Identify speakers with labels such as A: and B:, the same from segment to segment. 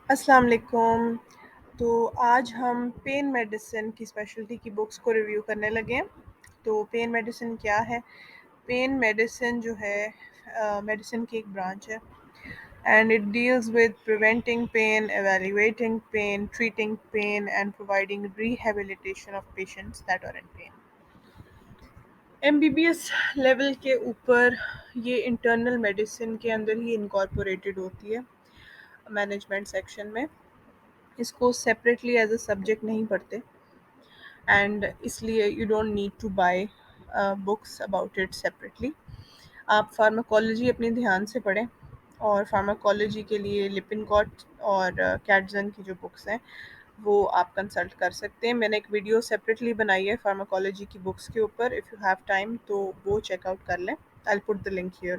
A: السلام علیکم. تو آج ہم پین میڈیسن کی اسپیشلٹی کی بکس کو ریویو کرنے لگے ہیں. تو پین میڈیسن کیا ہے؟ پین میڈیسن جو ہے میڈیسن کی ایک برانچ ہے and it deals with preventing pain, evaluating pain, treating pain and providing rehabilitation of patients that are in pain. MBBS level کے اوپر یہ انٹرنل میڈیسن کے اندر ہی انکارپوریٹڈ ہوتی ہے مینجمنٹ سیکشن میں. اس کو سیپریٹلی ایز اے سبجیکٹ نہیں پڑھتے اینڈ اس لیے you don't need to buy books about it separately. آپ فارماکالوجی اپنی دھیان سے پڑھیں اور فارماکالوجی کے لیے لپن کاٹ اور کیٹزن کی جو بکس ہیں وہ آپ کنسلٹ کر سکتے ہیں. میں نے ایک ویڈیو سیپریٹلی بنائی ہے فارماکالوجی کی بکس کے اوپر. اف یو ہیو ٹائم تو وہ چیک آؤٹ کر لیں. آئی پٹ دا لنک ہیئر.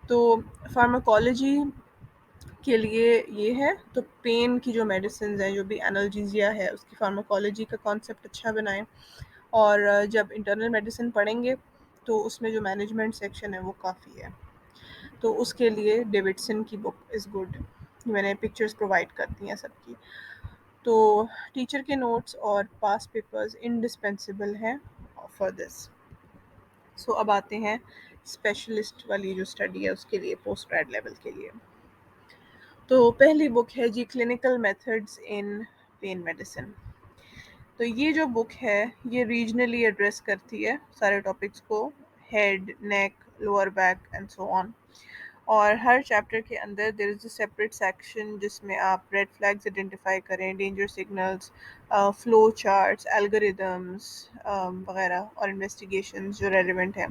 A: تو فارماکالوجی کے لیے یہ ہے. تو پین کی جو میڈیسنز ہیں، جو بھی انالجیزیا ہے، اس کی فارماکالوجی کا کانسیپٹ اچھا بنائیں. اور جب انٹرنل میڈیسن پڑھیں گے تو اس میں جو مینجمنٹ سیکشن ہے وہ کافی ہے. تو اس کے لیے ڈیوڈسن کی بک از گڈ. میں نے پکچرز پرووائڈ کر دی ہیں سب کی. تو ٹیچر کے نوٹس اور پاس پیپرز انڈسپینسیبل ہیں فار دس. سو اب آتے ہیں اسپیشلسٹ والی جو اسٹڈی ہے اس کے لیے، پوسٹ گریڈ لیول کے لیے. تو پہلی بک ہے جی clinical methods in pain medicine. تو یہ جو بک ہے یہ ریجنلی ایڈریس کرتی ہے سارے ٹاپکس کو، head, neck, lower back and so on. اور ہر چیپٹر کے اندر دیر از اے سیپریٹ سیکشن جس میں آپ ریڈ فلیگز آئیڈینٹیفائی کریں، danger signals, flow charts, algorithms وغیرہ اور انویسٹیگیشنز جو ریلیونٹ ہیں.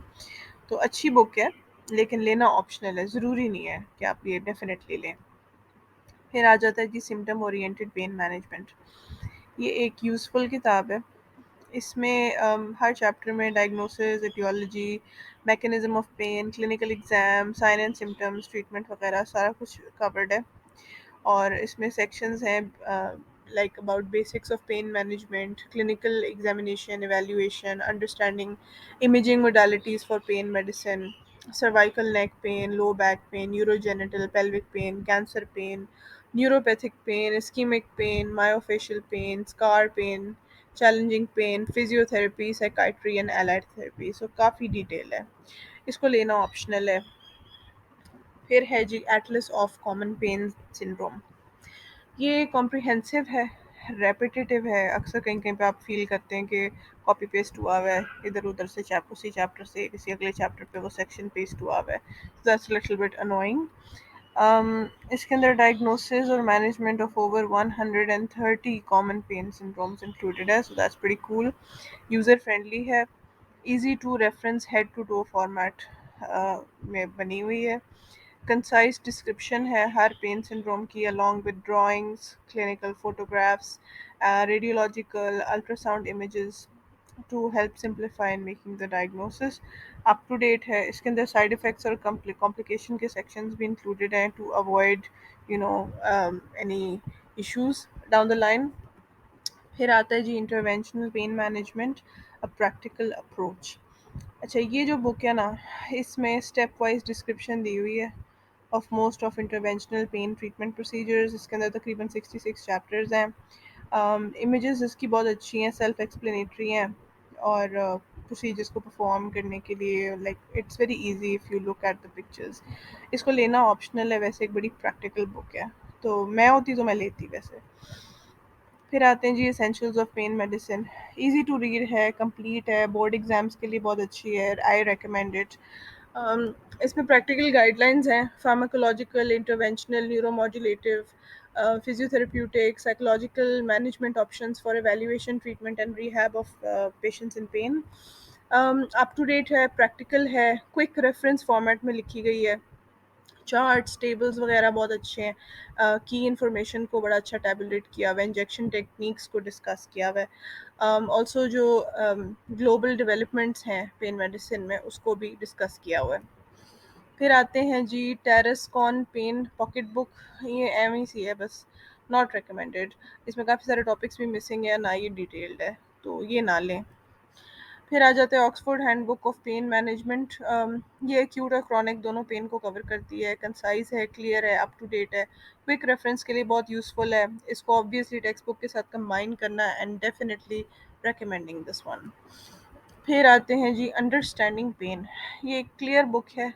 A: تو اچھی بک ہے لیکن لینا آپشنل ہے، ضروری نہیں ہے کہ آپ یہ ڈیفینیٹلی لیں. پھر آ جاتا ہے جی سمٹم اورینٹڈ پین مینجمنٹ. یہ ایک یوزفل کتاب ہے. اس میں ہر چیپٹر میں diagnosis, etiology, mechanism of pain, clinical exam, sign and symptoms, treatment وغیرہ سارا کچھ کورڈ ہے. اور اس میں سیکشنز ہیں like about basics of pain management, clinical examination, evaluation, understanding imaging modalities for pain medicine, cervical neck pain, low back pain, neurogenital pelvic pain, cancer pain, neuropathic pain, ischemic pain, myofascial pain, scar pain, challenging pain, physiotherapy, psychiatry and allied therapy. So کافی detail ہے، اس کو لینا optional ہے. پھر ہے جی atlas of common pain syndrome. یہ کمپریہنسو ہے، ریپیٹیٹیو ہے. اکثر کہیں کہیں پہ آپ فیل کرتے ہیں کہ کاپی پیسٹ ہوا ہوا ہے ادھر ادھر سے، اسی چیپٹر سے کسی اگلے چیپٹر پہ وہ سیکشن پیسٹ ہوا ہوا ہے. That's little bit annoying. اس کے اندر ڈائگنوسس اور management of over 130 common pain syndromes included ہے. So that's very cool. User friendly ہے، easy to reference, head to toe format میں بنی ہوئی ہے. کنسائز ڈسکرپشن ہے ہر پین سنڈروم کی along with drawings, clinical photographs, radiological, ultrasound images to help simplify in making the diagnosis. Up to date ہے. اس کے اندر سائڈ افیکٹس اور کمپلیکیشن کے سیکشنز بھی انکلوڈیڈ ہیں to avoid any issues down the line. پھر آتا ہے جی interventional pain management, practical approach. اچھا یہ جو بک ہے نا، اس میں اسٹیپ وائز ڈسکرپشن دی ہوئی ہے of most of interventional pain treatment procedures. اس کے اندر تقریباً 66 چیپٹرز ہیں. امیجز اس کی بہت اچھی ہیں، سیلف ایکسپلینیٹری ہیں اور پروسیجرز کو پرفارم کرنے کے لیے like it's very easy if you look at the pictures. اس کو لینا آپشنل ہے، ویسے ایک بڑی پریکٹیکل بک ہے. تو میں ہوتی تو میں لیتی ویسے. پھر آتے ہیں جی essentials of pain medicine. Easy to read ہے، کمپلیٹ ہے، بورڈ ایگزامس کے لیے بہت اچھی ہے. I recommend it. اس میں پریکٹیکل گائیڈ لائنز ہیں، pharmacological, interventional, neuromodulative, physiotherapeutic, psychological management options for evaluation, treatment and rehab of patients in pain. Up to date ہے، پریکٹیکل ہے، کوئک ریفرنس فارمیٹ میں لکھی گئی ہے. Charts, tables وغیرہ بہت اچھے ہیں. کی انفارمیشن کو بڑا اچھا ٹیبولیٹ کیا ہوا ہے، انجیکشن ٹیکنیکس کو ڈسکس کیا ہوا ہے. آلسو جو گلوبل ڈیولپمنٹس ہیں پین میڈیسن میں اس کو بھی ڈسکس کیا ہوا ہے. پھر آتے ہیں جی ٹیرس کون پین پاکٹ بک. یہ ایم ای سی ہے بس، ناٹ ریکمینڈیڈ. اس میں کافی سارے ٹاپکس بھی مسنگ ہے، نہ یہ ڈیٹیلڈ ہے تو یہ نہ لیں. फिर आ जाते हैं Oxford handbook of pain management. ये एक्यूट और क्रॉनिक दोनों पेन को कवर करती है, कंसाइज है, क्लियर है, अप टू डेट है, क्विक रेफरेंस के लिए बहुत यूज़फुल है। इसको ऑब्वियसली टेक्स्ट बुक के साथ कंबाइन करना and definitely recommending this one. फिर आते हैं जी अंडरस्टैंडिंग पेन। ये एक क्लियर बुक है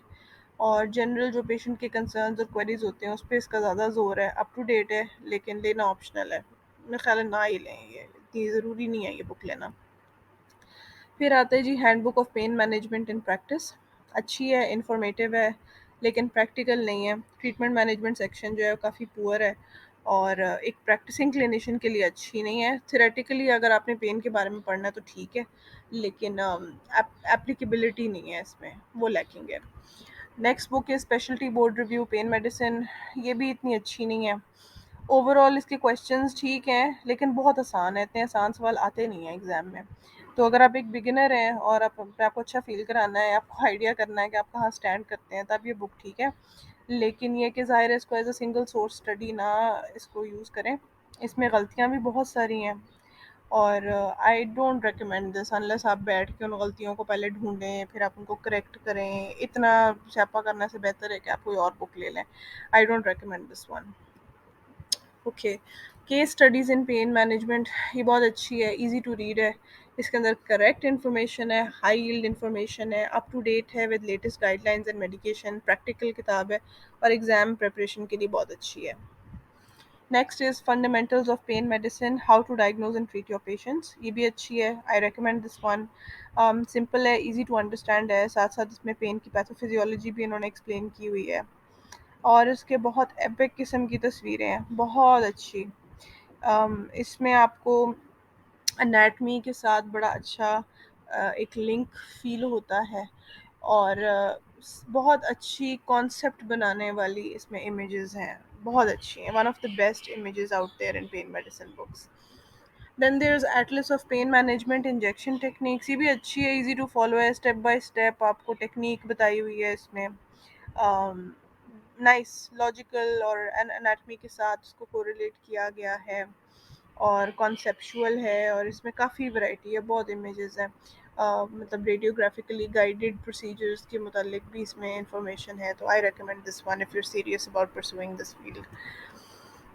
A: और जनरल जो पेशेंट के कंसर्न्स और क्वेरीज होते हैं उस पर इसका ज़्यादा जोर है, अप टू डेट है, लेकिन लेना ऑप्शनल है। मेरे ख्याल है ना ही लें, ये इतनी ज़रूरी नहीं है ये बुक लेना। फिर आता है जी handbook of pain management in practice. अच्छी है, इंफॉर्मेटिव है, लेकिन प्रैक्टिकल नहीं है। ट्रीटमेंट मैनेजमेंट सेक्शन जो है वो काफ़ी पुअर है और एक प्रैक्टिसिंग क्लिनिशियन के लिए अच्छी नहीं है। थेरेटिकली अगर आपने पेन के बारे में पढ़ना है तो ठीक है, लेकिन एप्लीकेबिलिटी नहीं है इसमें, वो लैकिंग है। नेक्स्ट बुक है speciality board review pen medicine. ये भी इतनी अच्छी नहीं है। ओवरऑल इसके क्वेश्चंस ठीक हैं, लेकिन बहुत आसान है, इतने आसान सवाल आते नहीं हैं एग्ज़ाम में। तो अगर आप एक बिगिनर हैं और आपको अच्छा फ़ील कराना है, आपको आइडिया करना है कि आप कहाँ स्टैंड करते हैं, तब ये बुक ठीक है। लेकिन ये कि ज़ाहिर है इसको as a single source study ना इसको यूज़ करें। इसमें गलतियाँ भी बहुत सारी हैं और I don't recommend this unless आप बैठ के उन गलतियों को पहले ढूँढें, फिर आप उनको करेक्ट करें। इतना स्यापा करने से बेहतर है कि आप कोई और बुक ले लें। I don't recommend this one. Okay, case studies in pain management. ये बहुत अच्छी है, इजी टू रीड है। इसके अंदर करेक्ट इन्फॉर्मेशन है, हाई यील्ड इन्फॉर्मेशन है, अप टू डेट है with latest guidelines and medication. Practical किताब है और एग्ज़ाम प्रिपरेशन के लिए बहुत अच्छी है। Next is fundamentals of pain medicine, how to diagnose and treat your patients. ये भी अच्छी है, I recommend this one. Simple है, इजी टू अंडरस्टैंड है, साथ साथ इसमें पेन की पैथोफिजियोलॉजी भी इन्होंने एक्सप्लेन की हुई है और इसके बहुत एपिक किस्म की तस्वीरें हैं, बहुत अच्छी। इसमें आपको एनाटमी के साथ बड़ा अच्छा एक लिंक फ़ील होता है और बहुत अच्छी कॉन्सेप्ट बनाने वाली इसमें इमेजेस हैं, बहुत अच्छी हैं। One of the best images out there in pain medicine books. Then there is atlas of pain management injection techniques. ये भी अच्छी है, इजी टू फॉलो है, स्टेप बाय स्टेप आपको टेक्निक बताई हुई है इसमें। नाइस, लॉजिकल और एनाटमी के साथ उसको कोरिलेट किया गया है और कॉन्सेप्चुअल है और इसमें काफ़ी वैरायटी है, बहुत इमेजेस हैं। मतलब रेडियोग्राफिकली गाइडेड प्रोसीजर्स के मुतालिक भी इसमें इंफॉर्मेशन है, तो I recommend this one if you are serious about pursuing this field.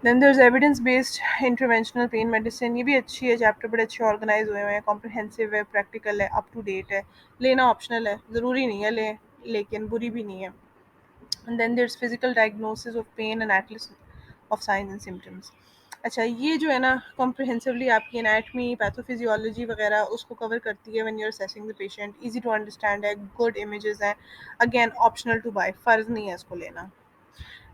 A: Then there is evidence based interventional pain medicine. ये भी अच्छी है, चैप्टर बड़े अच्छे ऑर्गेनाइज हुए हैं, कॉम्प्रिहेंसिव है, प्रैक्टिकल है, अप टू डेट है। लेना ऑप्शनल है, ज़रूरी नहीं है लें, लेकिन बुरी भी नहीं है। And then there is physical diagnosis of pain and atlas of signs and symptoms. अच्छा, ये जो है ना कॉम्प्रिहेंसिवली आपकी एनाटमी, पैथोफिजियोलॉजी वगैरह उसको कवर करती है when you are assessing the patient. Easy to understand है, गुड इमेजेस हैं, अगेन ऑप्शनल टू बाय, फ़र्ज़ नहीं है इसको लेना।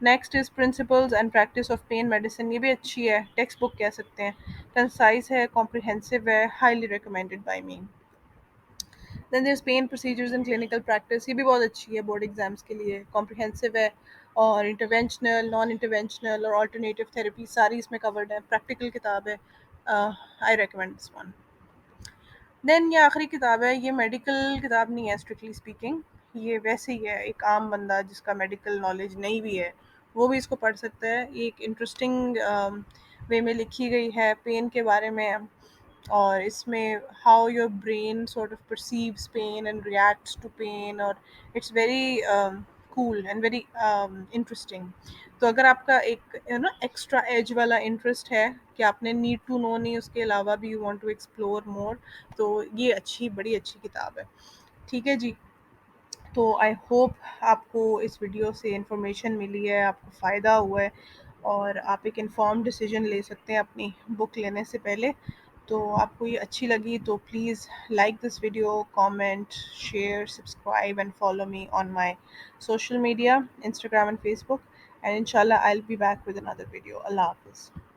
A: Next is principles and practice of pain medicine. ये भी अच्छी है, टेक्स्ट बुक कह सकते हैं, कंसाइज है, कॉम्प्रिहेंसिव है, highly recommended by me. Then there is pain procedures in clinical practice. ये भी बहुत अच्छी है बोर्ड एग्जाम्स के लिए, कॉम्प्रिहेंसिव है और इंटरवेंशनल, नॉन इंटरवेंशनल और अल्टरनेटिव थेरेपी सारी इसमें कवर्ड है, प्रैक्टिकल किताब है। I recommend this one. देन ये आखिरी किताब है, ये मेडिकल किताब नहीं है स्ट्रिक्टली स्पीकिंग, ये वैसे ही है, एक आम बंदा जिसका मेडिकल नॉलेज नहीं भी है वो भी इसको पढ़ सकता है। ये एक इंटरेस्टिंग वे में लिखी गई है पेन के बारे में और इसमें how your brain sort of perceives pain and reacts to pain और it's very cool and very interesting. तो अगर आपका एक ना एक्स्ट्रा एज वाला इंटरेस्ट है कि आपने नीड टू नो नहीं, उसके अलावा भी you want to explore more, तो ये बड़ी अच्छी किताब है। ठीक है जी, तो आई होप आपको इस वीडियो से इंफॉर्मेशन मिली है, आपको फ़ायदा हुआ है और आप एक इन्फॉर्म डिसीजन ले सकते हैं अपनी बुक लेने से पहले। तो आपको ये अच्छी लगी तो please like this video, comment, share, subscribe and follow me on my social media, Instagram and Facebook, and इंशाल्लाह I will be back with another video. अल्लाह हाफ़िज़।